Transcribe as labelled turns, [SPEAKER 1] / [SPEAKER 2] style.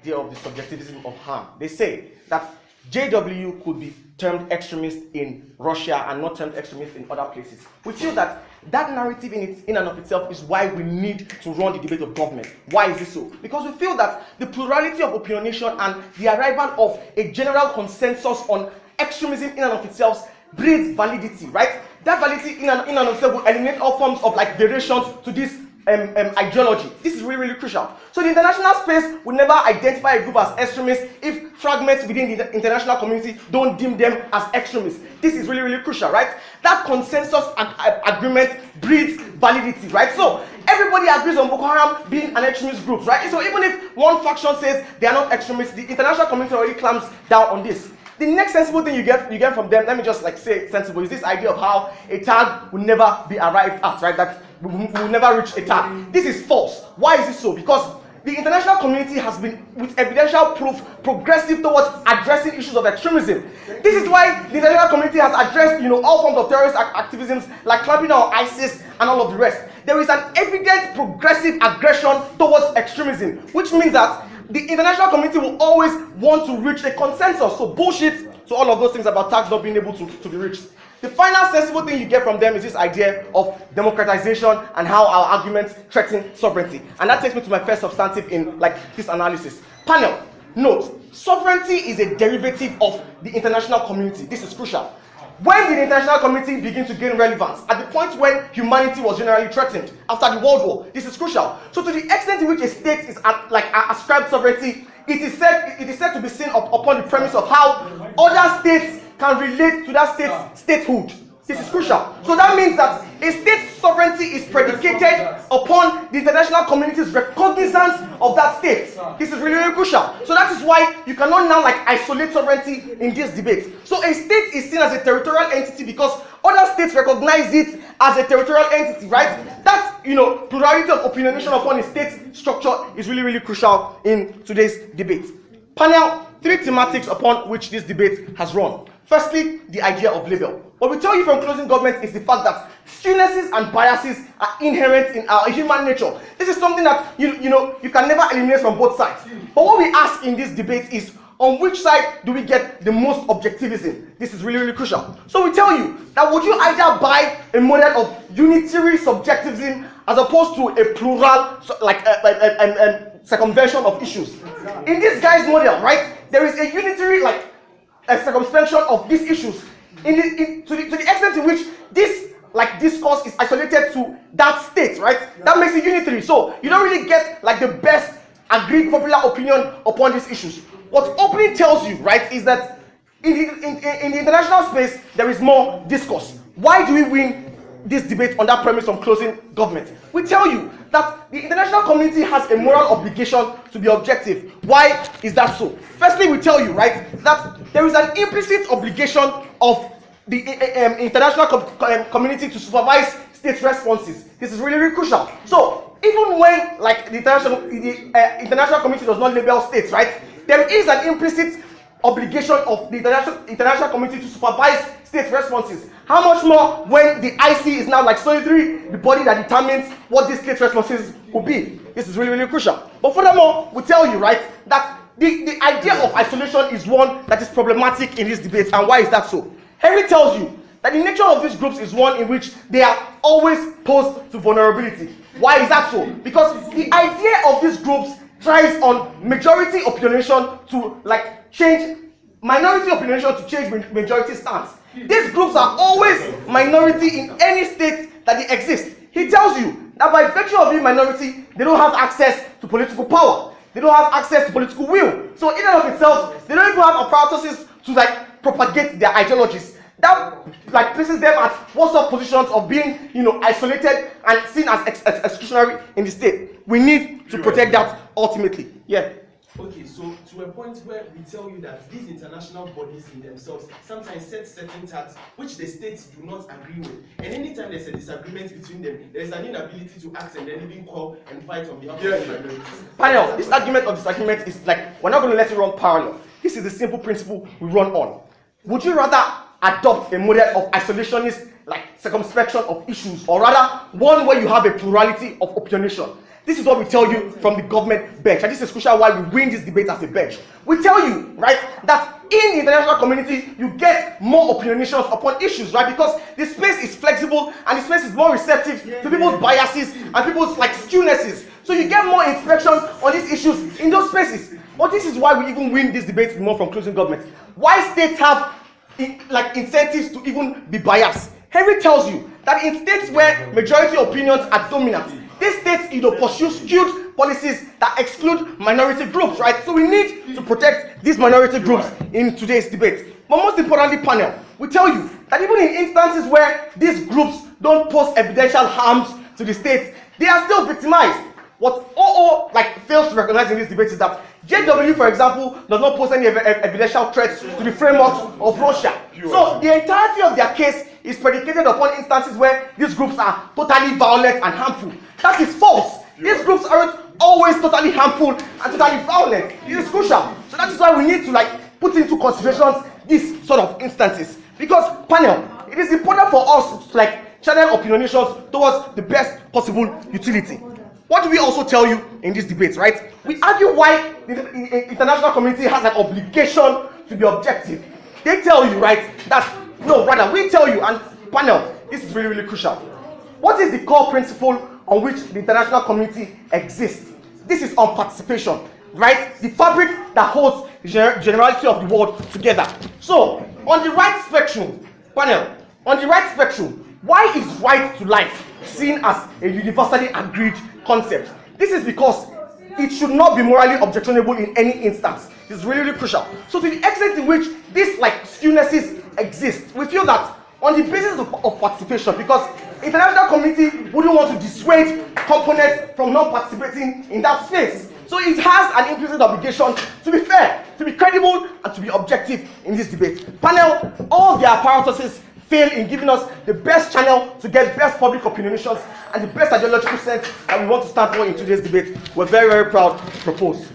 [SPEAKER 1] idea of the subjectivism of harm. They say that JW could be termed extremist in Russia and not termed extremist in other places. We feel that that narrative in and of itself is why we need to run the debate of government. Why is this so? Because we feel that the plurality of opinionation and the arrival of a general consensus on extremism in and of itself breeds validity, right? That validity in and of itself will eliminate all forms of like variations to this ideology. This is really, really crucial. So the international space will never identify a group as extremists if fragments within the international community don't deem them as extremists. This is really, really crucial, right? That consensus agreement breeds validity, right? So everybody agrees on Boko Haram being an extremist group, right? So even if one faction says they are not extremists, the international community already clamps down on this. The next sensible thing you get from them, let me just like say sensible, is this idea of how a tag will never be arrived at, right? That we will never reach a tag. This is false. Why is this so? Because the international community has been, with evidential proof, progressive towards addressing issues of extremism. This is why the international community has addressed, all forms of terrorist activisms like clamping on ISIS and all of the rest. There is an evident progressive aggression towards extremism, which means that the international community will always want to reach a consensus. So bullshit to all of those things about tags not being able to be reached. The final sensible thing you get from them is this idea of democratization and how our arguments threaten sovereignty. And that takes me to my first substantive in this analysis. Panel, note, sovereignty is a derivative of the international community. This is crucial. When did the international community begin to gain relevance? At the point when humanity was generally threatened after the World War. This is crucial. So to the extent in which a state is ascribed sovereignty, it is said to be seen upon the premise of how other states can relate to that state's statehood. This is crucial. So that means that a state's sovereignty is predicated upon the international community's recognizance of that state. This is really, really crucial. So that is why you cannot now isolate sovereignty in this debate. So a state is seen as a territorial entity because other states recognize it as a territorial entity, right? That plurality of opinionation upon a state structure is really, really crucial in today's debate. Panel, 3 thematics upon which this debate has run. Firstly, the idea of label. What we tell you from closing government is the fact that skewnnesses and biases are inherent in our human nature. This is something that you can never eliminate from both sides. But what we ask in this debate is, on which side do we get the most objectivism? This is really, really crucial. So we tell you that would you either buy a model of unitary subjectivism as opposed to a plural, circumvention of issues. In this guy's model, right, there is a unitary, a circumspection of these issues. To the extent in which this discourse is isolated to that state, right? That makes it unitary. So you don't really get the best agreed popular opinion upon these issues. What opening tells you, right, is that in the international space there is more discourse. Why do we win this debate on that premise from closing government? We tell you that the international community has a moral obligation to be objective. Why is that so? Firstly, we tell you, right, that there is an implicit obligation of the international community to supervise state responses. This is really, really crucial. So even when the international community does not label states, right, there is an implicit obligation of the international community to supervise state responses. How much more when the IC is now solitary, the body that determines what these state responses will be. This is really, really crucial. But furthermore, we tell you, right, that the idea of isolation is one that is problematic in this debate. And why is that so? Henry tells you that the nature of these groups is one in which they are always posed to vulnerability. Why is that so? Because the idea of these groups thrives on majority opinionation to change minority opinionation to change majority stance. These groups are always minority in any state that they exist. He tells you that by virtue of being minority, they don't have access to political power. They don't have access to political will. So in and of itself, they don't even have apparatuses to propagate their ideologies. That places them at worse-off positions of being, isolated and seen as exclusionary in the state. We need to protect that ultimately. Yeah.
[SPEAKER 2] Okay, so to a point where we tell you that these international bodies in themselves sometimes set certain tags which the states do not agree with. And anytime there's a disagreement between them, there's an inability to act and then even call and fight on behalf of the minorities.
[SPEAKER 1] Panel, this argument of disagreement is we're not going to let it run parallel. This is the simple principle we run on. Would you rather adopt a model of isolationist circumspection of issues, or rather one where you have a plurality of opinionation? This is what we tell you from the government bench, and this is crucial why we win this debate as a bench. We tell you, right, that in the international community, you get more opinionations upon issues, right? Because the space is flexible and the space is more receptive to people's biases and people's like skewnesses. So you get more inspection on these issues in those spaces. But this is why we even win this debate more from closing government. Why states have like incentives to even be biased. Henry tells you that in states where majority opinions are dominant, these states pursue skewed policies that exclude minority groups, right? So we need to protect these minority groups in today's debate. But most importantly, panel, we tell you that even in instances where these groups don't pose evidential harms to the states, they are still victimized. What OO fails to recognize in this debate is that JW, for example, does not pose any evidential threats to the framework of Russia. So the entirety of their case is predicated upon instances where these groups are totally violent and harmful. That is false. These groups aren't always totally harmful and totally violent. This is crucial. So that is why we need to put into considerations these sort of instances. Because panel, it is important for us to channel opinionations towards the best possible utility. What do we also tell you in this debate, right? We argue why the international community has an obligation to be objective. They tell you, right, that, no, rather, we tell you, and panel, this is really, really crucial. What is the core principle on which the international community exists? This is on participation, right? The fabric that holds the generality of the world together. So, on the right spectrum, panel, on the right spectrum, why is right to life seen as a universally agreed concept? This is because it should not be morally objectionable in any instance. This is really, really crucial. So to the extent in which these skewnesses exist, we feel that on the basis of participation, because international community wouldn't want to dissuade components from not participating in that space. So it has an implicit obligation to be fair, to be credible, and to be objective in this debate. Panel, all the apparatuses fail in giving us the best channel to get best public opinionations and the best ideological sense that we want to stand for in today's debate. We're very, very proud to propose.